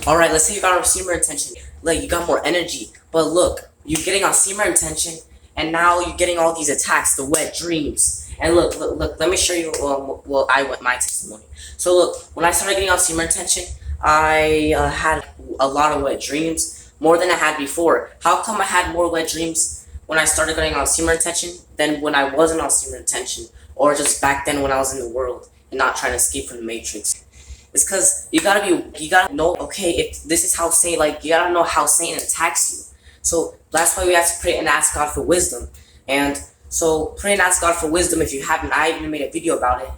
Alright, let's say you got on semen retention. Like, you got more energy. But look, you're getting on semen retention, and now you're getting all these attacks, the wet dreams. And look, let me show you my testimony. So look, when I started getting on semen retention, I had a lot of wet dreams, more than I had before. How come I had more wet dreams when I started getting on semen retention than when I wasn't on semen retention? Or just back then when I was in the world and not trying to escape from the matrix? It's because you gotta know, okay, if this is how Satan, like, you gotta know how Satan attacks you. So that's why we have to pray and ask God for wisdom. And so pray and ask God for wisdom. If you haven't, I even made a video about it.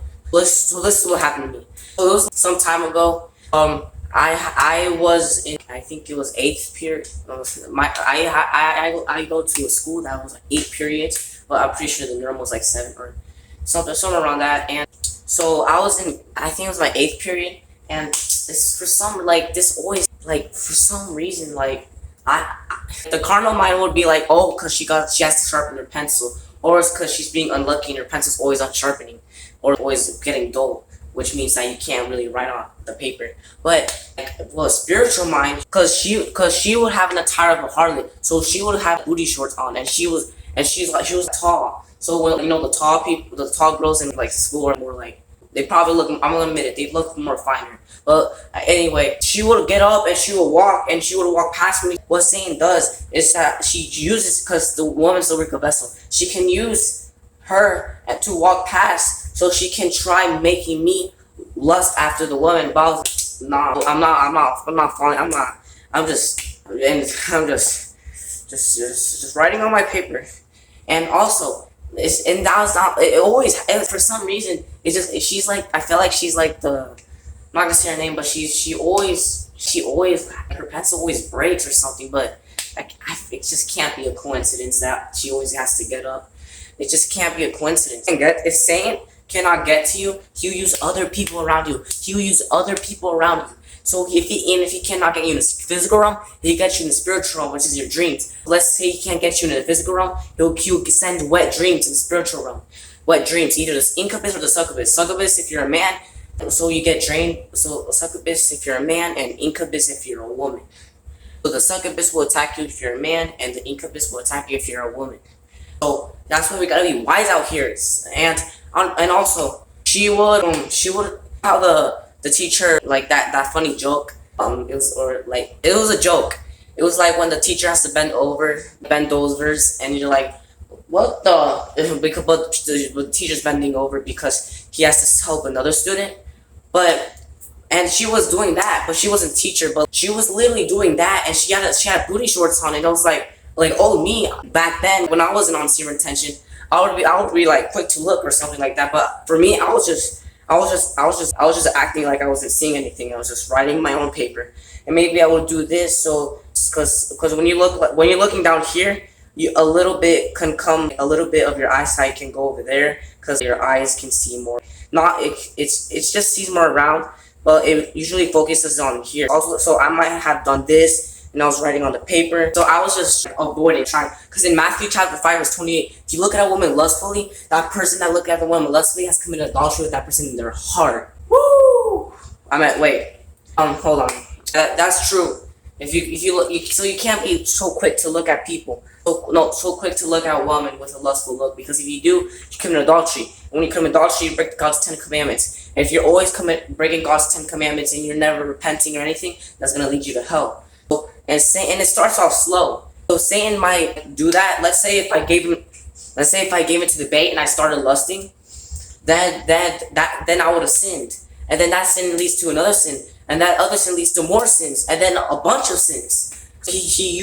So this is what happened to me. So it was some time ago. I was in, I think it was 8th period. I go to a school that was like 8 periods, but I'm pretty sure the norm was like 7 or something around that. And so I was in, I think it was my 8th period. And this, for some, like, this always, like, for some reason, like, the carnal mind would be like, oh, because she has to sharpen her pencil, or it's because she's being unlucky and her pencil's always on sharpening, or always getting dull, which means that you can't really write on the paper. But, like, well, spiritual mind, because she would have an attire of a harlot, so she would have booty shorts on, and she was tall. So when, you know, the tall people, the tall girls in like school are more like, they probably look, I'm gonna admit it, they look more finer. But anyway, she would get up and she would walk past me. What Satan does is that she uses, because the woman's the weaker vessel, she can use her to walk past so she can try making me lust after the woman. But I was like, nah, I'm not falling, I'm just writing on my paper. And also, that was not, it always, for some reason, it's just, she's like, I feel like she's like the, I'm not gonna say her name, but she always, her pencil always breaks or something, but it just can't be a coincidence that she always has to get up. It just can't be a coincidence. If Satan cannot get to you, he'll use other people around you. So if he cannot get you in the physical realm, he'll get you in the spiritual realm, which is your dreams. Let's say he can't get you in the physical realm, he'll send wet dreams in the spiritual realm. Wet dreams, either the incubus or the succubus. Succubus if you're a man, so you get drained. So succubus if you're a man, and incubus if you're a woman. So the succubus will attack you if you're a man, and the incubus will attack you if you're a woman. So that's why we gotta be wise out here. And also she would how the teacher, like that funny joke, it was a joke. It was like when the teacher has to bend over, and you're like, what the, because the teacher's bending over because he has to help another student. And she was doing that, but she wasn't teacher, but she was literally doing that, and she had booty shorts on, and I was like, oh, me, back then, when I wasn't on semen retention, I would be like quick to look or something like that. But for me, I was just acting like I wasn't seeing anything. I was just writing my own paper, and maybe I would do this. So, because when you're looking down here, a little bit of your eyesight can go over there, because your eyes can see more. It's just sees more around, but it usually focuses on here. Also, so I might have done this, and I was writing on the paper. So I was just avoiding trying, because in Matthew chapter 5 verse 28, if you look at a woman lustfully, that person that looked at the woman lustfully has committed adultery with that person in their heart. Woo! Hold on. That's true. If you look, so you can't be so quick to look at people. So quick to look at a woman with a lustful look, because if you do, you commit adultery. And when you commit adultery, you break God's 10 commandments. And if you're always breaking God's 10 commandments and you're never repenting or anything, that's gonna lead you to hell. And it starts off slow. So Satan might do that. Let's say if I gave it to the bait and I started lusting, then I would have sinned. And then that sin leads to another sin. And that other sin leads to more sins. And then a bunch of sins. So he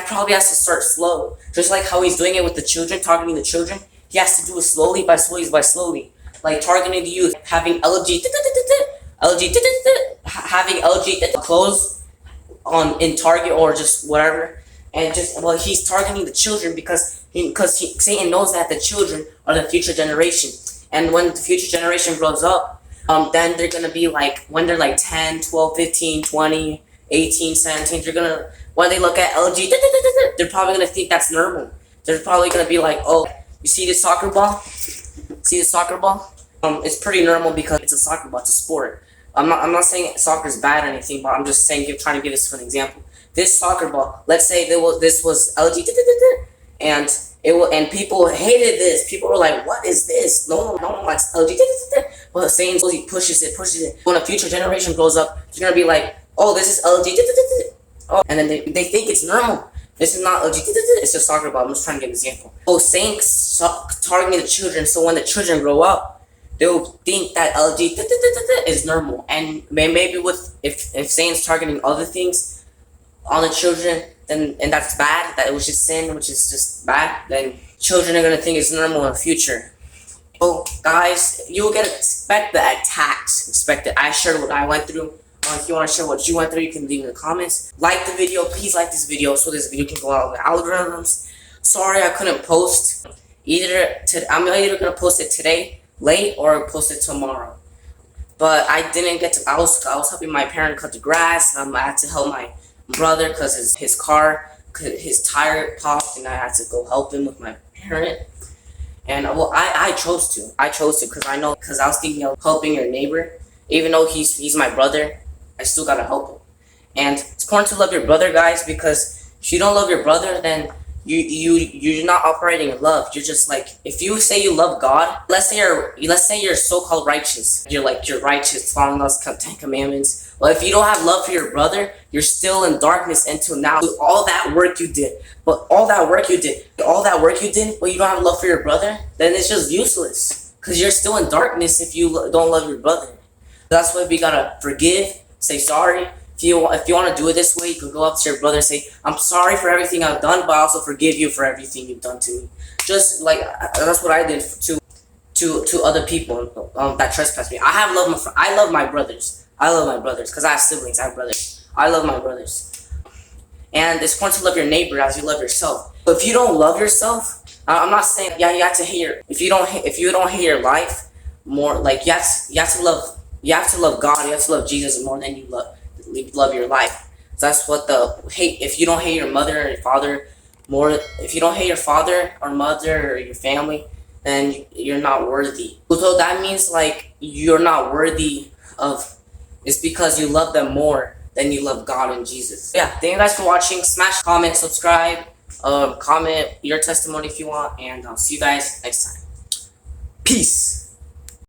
probably has to start slow. Just like how he's doing it with the children, targeting the children. He has to do it slowly by slowly. Like targeting the youth, having LG clothes in Target or just whatever, and he's targeting the children because Satan knows that the children are the future generation, and when the future generation grows up, then they're gonna be like, when they're like 10, 12, 15, 20, 18, 17, when they look at LG, they're probably gonna think that's normal. They're probably gonna be like, oh, you see this soccer ball? It's pretty normal because it's a soccer ball, it's a sport. I'm not saying soccer is bad or anything, but I'm just saying, trying to give this for an example. This soccer ball, let's say this was LGBT, and and people hated this. People were like, "What is this? No one likes LGBT." But saying he pushes it. When a future generation grows up, they're gonna be like, "Oh, this is LGBT." Oh, and then they think it's normal. This is not LGBT. It's just soccer ball. I'm just trying to give an example. Oh, saying targeting the children, so when the children grow up, they'll think that LGBT is normal, and maybe if Satan's targeting other things on the children, then and that's bad, that it was just sin, which is just bad, then children are gonna think it's normal in the future. Oh, guys, you'll expect the attacks. Expect it. I shared what I went through. If you want to share what you went through, you can leave in the comments. Like the video. Please like this video so this video can go out in the algorithms. Sorry I couldn't post. I'm either gonna post it today late or post it tomorrow. But I didn't get to. I was helping my parent cut the grass. I had to help my brother because his tire popped, and I had to go help him with my parent. And well, I chose to because I was thinking of helping your neighbor, even though he's my brother. I still gotta help him. And it's important to love your brother, guys, because if you don't love your brother, then you're not operating in love. You're just like, if you say you love God, let's say you're so-called righteous. You're righteous, following those 10 commandments. Well, if you don't have love for your brother, you're still in darkness until now. All that work you did, but you don't have love for your brother, then it's just useless. Because you're still in darkness if you don't love your brother. That's why we gotta forgive, say sorry. If you want to do it this way, you can go up to your brother and say, "I'm sorry for everything I've done, but I also forgive you for everything you've done to me." Just like that's what I did to other people that trespassed me. I love my brothers. I love my brothers because I have siblings. I have brothers. I love my brothers. And it's important to love your neighbor as you love yourself. But if you don't love yourself, I'm not saying you have to hate if you don't hate your life more. Like you have to love God. You have to love Jesus more than you love your life. That's what if you don't hate your mother or your father more, if you don't hate your father or mother or your family, then you're not worthy. So that means like you're not worthy of, it's because you love them more than you love God and Jesus. Yeah, thank you guys for watching. Smash, comment, subscribe, comment your testimony if you want, and I'll see you guys next time. Peace.